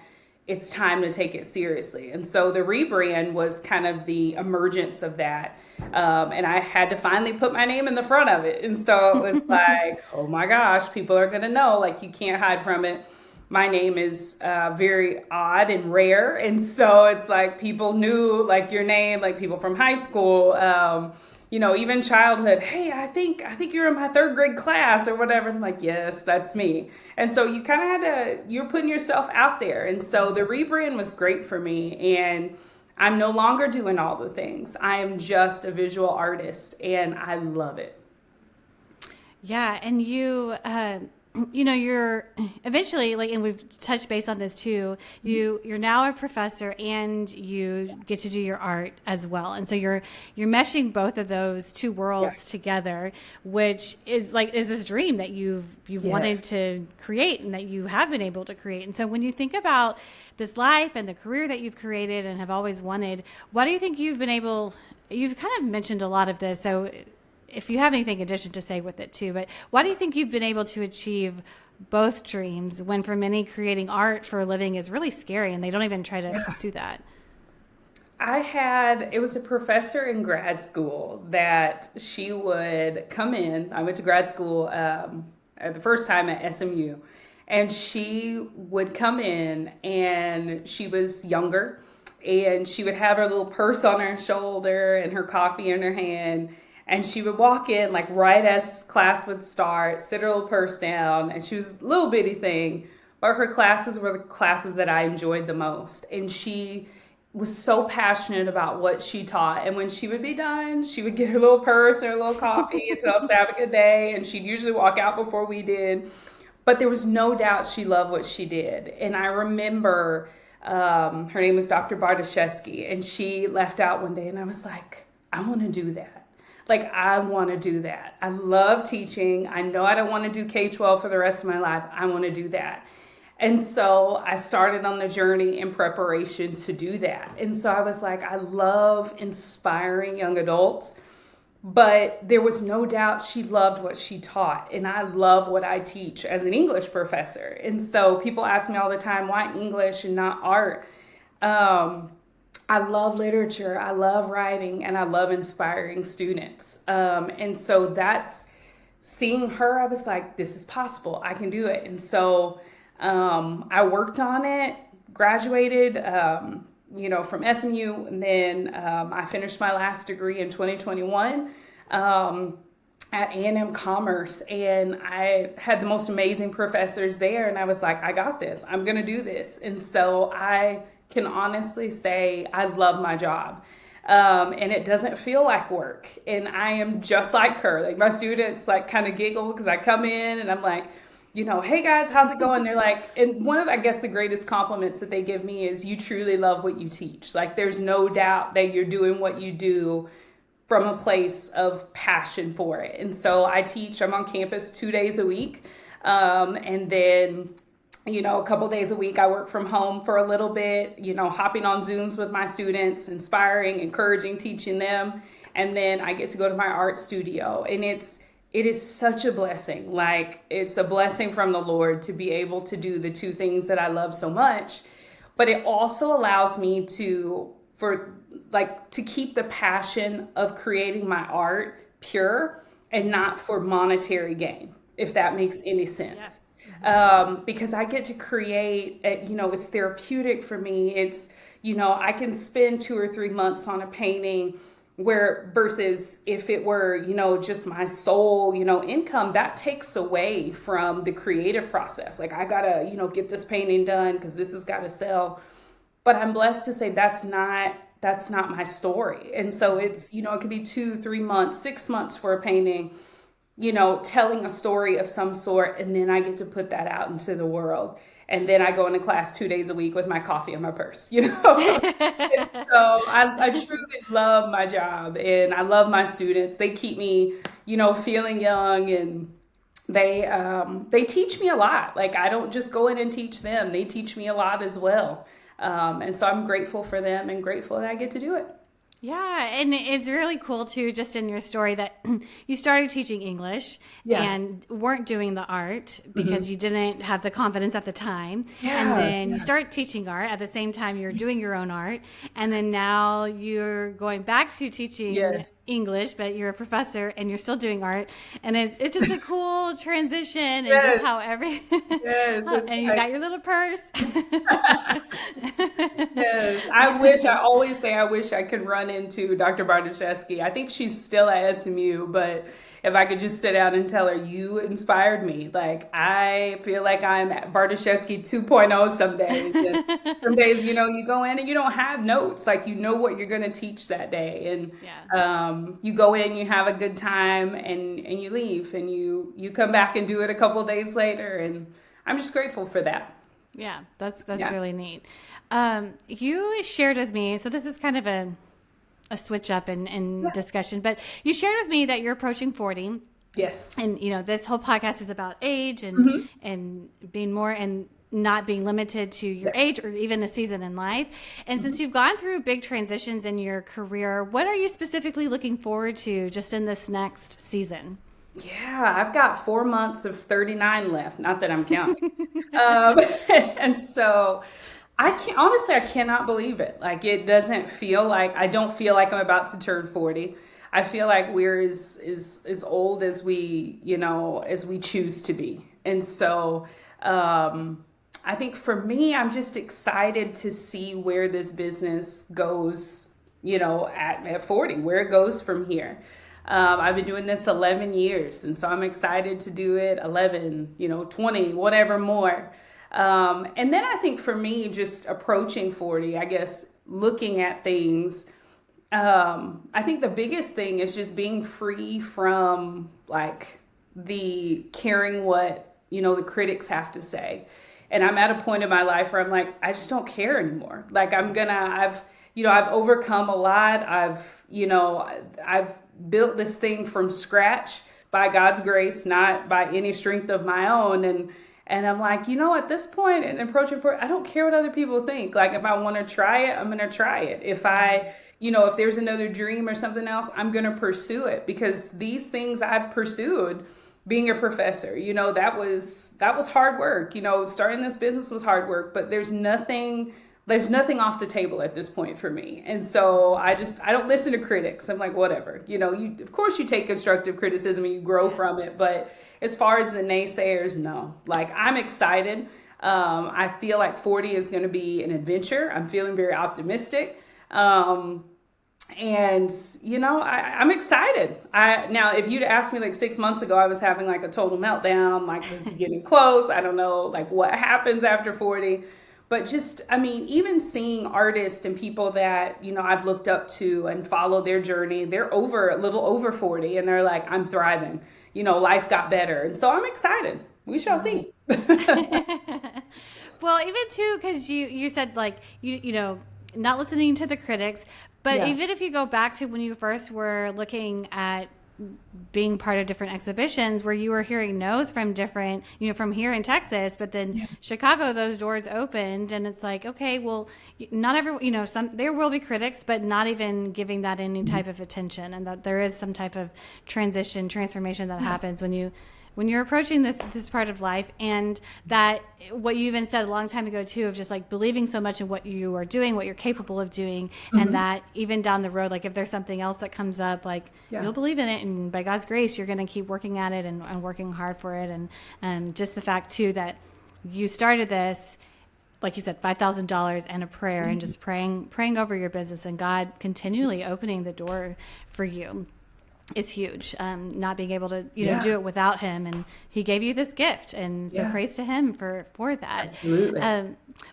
it's time to take it seriously. And so the rebrand was kind of the emergence of that. And I had to finally put my name in the front of it. And so it was like, oh my gosh, people are going to know, like, you can't hide from it. My name is very odd and rare. And so it's like people knew, like, your name, like people from high school, even childhood. Hey, I think you're in my third grade class or whatever. I'm like, yes, that's me. And so you kind of you're putting yourself out there. And so the rebrand was great for me. And I'm no longer doing all the things. I am just a visual artist, and I love it. Yeah, and you're eventually, like, and we've touched base on this too, you're now a professor and you get to do your art as well. And so you're meshing both of those two worlds together, which is this dream that you've wanted to create and that you have been able to create. And so when you think about this life and the career that you've created and have always wanted, what do you think you've kind of mentioned a lot of this, so if you have anything in addition to say with it too, but why do you think you've been able to achieve both dreams when for many creating art for a living is really scary and they don't even try to pursue that? It was a professor in grad school that she would come in. I went to grad school at the first time at SMU, and she would come in, and she was younger, and she would have her little purse on her shoulder and her coffee in her hand. And she would walk in, like, right as class would start, sit her little purse down, and she was a little bitty thing, but her classes were the classes that I enjoyed the most. And she was so passionate about what she taught. And when she would be done, she would get her little purse or her little coffee and tell us to have a good day. And she'd usually walk out before we did. But there was no doubt she loved what she did. And I remember her name was Dr. Bartoszewski, and she left out one day, and I was like, I want to do that. Like, I want to do that. I love teaching. I know I don't want to do K-12 for the rest of my life. I want to do that. And so I started on the journey in preparation to do that. And so I was like, I love inspiring young adults, but there was no doubt she loved what she taught. And I love what I teach as an English professor. And so people ask me all the time, why English and not art? I love literature, I love writing, and I love inspiring students. And so that's seeing her, I was like, this is possible. I can do it. And so I worked on it, graduated, from SMU, and then I finished my last degree in 2021 at A&M Commerce, and I had the most amazing professors there, and I was like, I got this. I'm going to do this. And so I can honestly say I love my job. And it doesn't feel like work. And I am just like her. Like, my students like kind of giggle because I come in and I'm like, hey guys, how's it going? They're like, and one of, I guess, the greatest compliments that they give me is, you truly love what you teach. Like, there's no doubt that you're doing what you do from a place of passion for it. And so I'm on campus 2 days a week. And then a couple days a week, I work from home for a little bit, hopping on Zooms with my students, inspiring, encouraging, teaching them. And then I get to go to my art studio. And it is such a blessing. Like, it's a blessing from the Lord to be able to do the two things that I love so much. But it also allows me to keep the passion of creating my art pure and not for monetary gain, if that makes any sense. Because I get to create, it's therapeutic for me. It's, I can spend 2 or 3 months on a painting versus if it were, just my sole, income, that takes away from the creative process. Like, I gotta, get this painting done because this has got to sell. But I'm blessed to say that's not my story. And so it's, it could be 2, 3 months, 6 months for a painting, telling a story of some sort, and then I get to put that out into the world. And then I go into class 2 days a week with my coffee and my purse, And so I truly love my job, and I love my students. They keep me, feeling young, and they teach me a lot. Like, I don't just go in and teach them. They teach me a lot as well. And so I'm grateful for them and grateful that I get to do it. Yeah, and it's really cool too, just in your story, that you started teaching English Yeah. and weren't doing the art Hmm. because you didn't have the confidence at the time. And Yeah. then you start teaching art at the same time you're doing your own art. And then now you're going back to teaching Yes. English, but you're a professor and you're still doing art. And it's just a cool transition, and just Yes. how every Yes. It's and you like, got your little purse. yes. I wish, I always say, I wish I could run into Dr. Bartoszewski. I think she's still at SMU, but if I could just sit down and tell her, you inspired me. Like, I feel like I'm at Bartoszewski 2.0 some days. And some days, you go in and you don't have notes. Like, you know what you're going to teach that day. And Yeah. you go in, you have a good time, and you leave. And you come back and do it a couple days later. And I'm just grateful for that. Yeah, that's Yeah. really neat. You shared with me, so this is kind of a switch up in discussion, but you shared with me that you're approaching 40, Yes. and this whole podcast is about age Hmm. and being more, and not being limited to your Yes. age or even a season in life. And since you've gone through big transitions in your career, what are you specifically looking forward to just in this next season? Yeah, I've got 4 months of 39 left. Not that I'm counting. Um, and so I cannot believe it. Like, it doesn't feel like, I don't feel like I'm about to turn 40. I feel like we're as old as as we choose to be. And so, I think for me, I'm just excited to see where this business goes, at 40, where it goes from here. I've been doing this 11 years, and so I'm excited to do it 11, 20, whatever more. And then I think for me, just approaching 40, I guess, looking at things, I think the biggest thing is just being free from like the caring what, the critics have to say. And I'm at a point in my life where I'm like, I just don't care anymore. Like, I've overcome a lot. I've built this thing from scratch by God's grace, not by any strength of my own. And I'm like, at this point and approaching for it, I don't care what other people think. Like, if I want to try it, I'm going to try it. If there's another dream or something else, I'm going to pursue it, because these things I've pursued. Being a professor, that was hard work. Starting this business was hard work, but there's nothing off the table at this point for me. And so I don't listen to critics. I'm like, whatever. Of course you take constructive criticism and you grow from it, but as far as the naysayers, no. Like, I'm excited. I feel like 40 is going to be an adventure. I'm feeling very optimistic. And I'm excited. Now, if you'd asked me like 6 months ago, I was having like a total meltdown, like, this is getting close. I don't know like what happens after 40. But just, even seeing artists and people that, I've looked up to and follow their journey, they're a little over 40, and they're like, I'm thriving. Life got better. And so I'm excited. We shall see. Well, even too, because you said like not listening to the critics, but Yeah. even if you go back to when you first were looking at being part of different exhibitions, where you were hearing no's from different, from here in Texas, but then Chicago, those doors opened, and it's like, okay, well, not every, there will be critics, but not even giving that any type of attention, and that there is some type of transformation that happens when you're approaching this part of life. And that what you even said a long time ago too, of just like believing so much in what you are doing, what you're capable of doing, and that even down the road, like if there's something else that comes up, like you'll believe in it, and by God's grace you're going to keep working at it and working hard for it. And just the fact too that you started this, like you said, $5,000 and a prayer, and just praying over your business, and God continually opening the door for you. It's huge. Not being able to do it without him, and he gave you this gift, and so praise to him for that. Absolutely.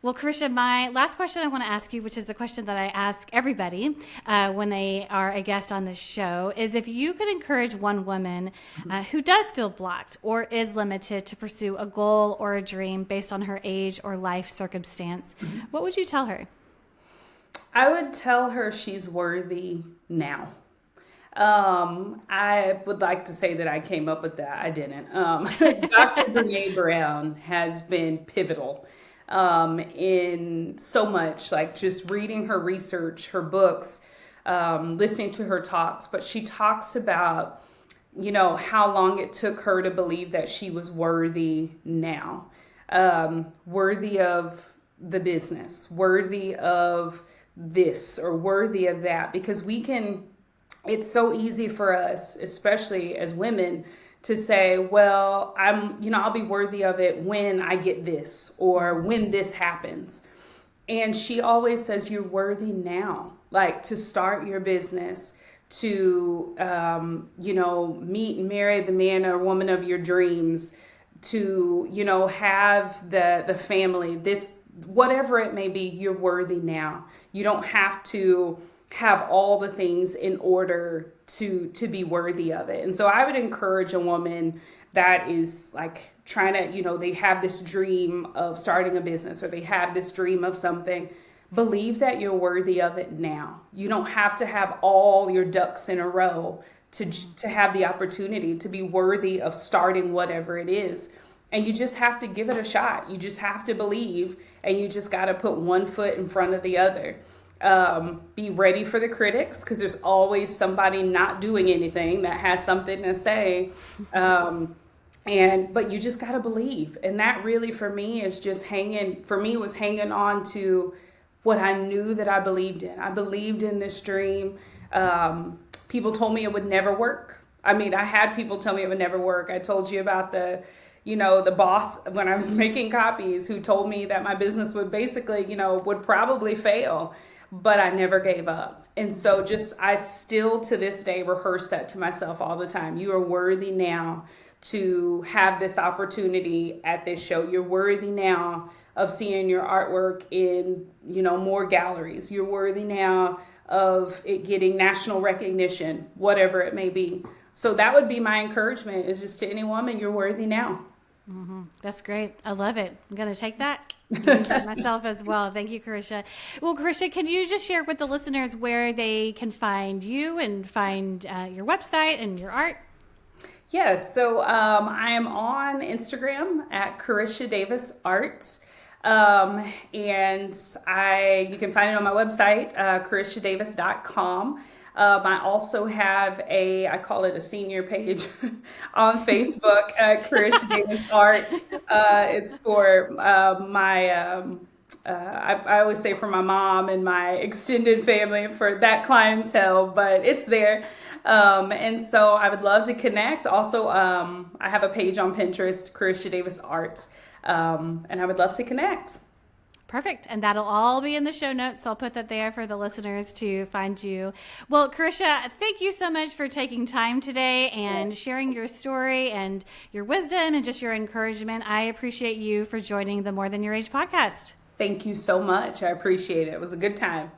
Well, Carisha, my last question I want to ask you, which is the question that I ask everybody when they are a guest on this show, is if you could encourage one woman who does feel blocked or is limited to pursue a goal or a dream based on her age or life circumstance, what would you tell her? I would tell her she's worthy now. I would like to say that I came up with that. I didn't. Dr. Brene Brown has been pivotal in so much, like just reading her research, her books, listening to her talks, but she talks about, how long it took her to believe that she was worthy now, worthy of the business, worthy of this or worthy of that, because it's so easy for us, especially as women, to say, well, I'll be worthy of it when I get this or when this happens. And she always says, you're worthy now, like to start your business, to, meet and marry the man or woman of your dreams, to, have the family, this, whatever it may be, you're worthy now. You don't have to have all the things in order to be worthy of it. And so I would encourage a woman that is like trying to, they have this dream of starting a business or they have this dream of something. Believe that you're worthy of it now. You don't have to have all your ducks in a row to have the opportunity to be worthy of starting whatever it is. And you just have to give it a shot. You just have to believe, and you just got to put one foot in front of the other. Be ready for the critics, because there's always somebody not doing anything that has something to say. But you just got to believe. And that really for me is just was hanging on to what I knew that I believed in. I believed in this dream. People told me it would never work. I mean, I had people tell me it would never work. I told you about the boss when I was making copies who told me that my business would basically, would probably fail, but I never gave up. And so I still to this day rehearse that to myself all the time. You are worthy now to have this opportunity at this show. You're worthy now of seeing your artwork in, more galleries. You're worthy now of it getting national recognition, whatever it may be. So that would be my encouragement, is just to any woman, you're worthy now. Mm-hmm. That's great. I love it. I'm going to take that and use that myself as well. Thank you, Carisha. Well, Carisha, can you just share with the listeners where they can find you and find your website and your art? Yes. So I am on Instagram at Carisha Davis Art. And you can find it on my website, carishadavis.com. I also have I call it a senior page on Facebook, Carisha Davis Art. It's for I always say for my mom and my extended family, for that clientele, but it's there. And so I would love to connect. Also, I have a page on Pinterest, Carisha Davis Art, and I would love to connect. Perfect. And that'll all be in the show notes. So I'll put that there for the listeners to find you. Well, Carisha, thank you so much for taking time today and sharing your story and your wisdom and just your encouragement. I appreciate you for joining the More Than Your Age podcast. Thank you so much. I appreciate it. It was a good time.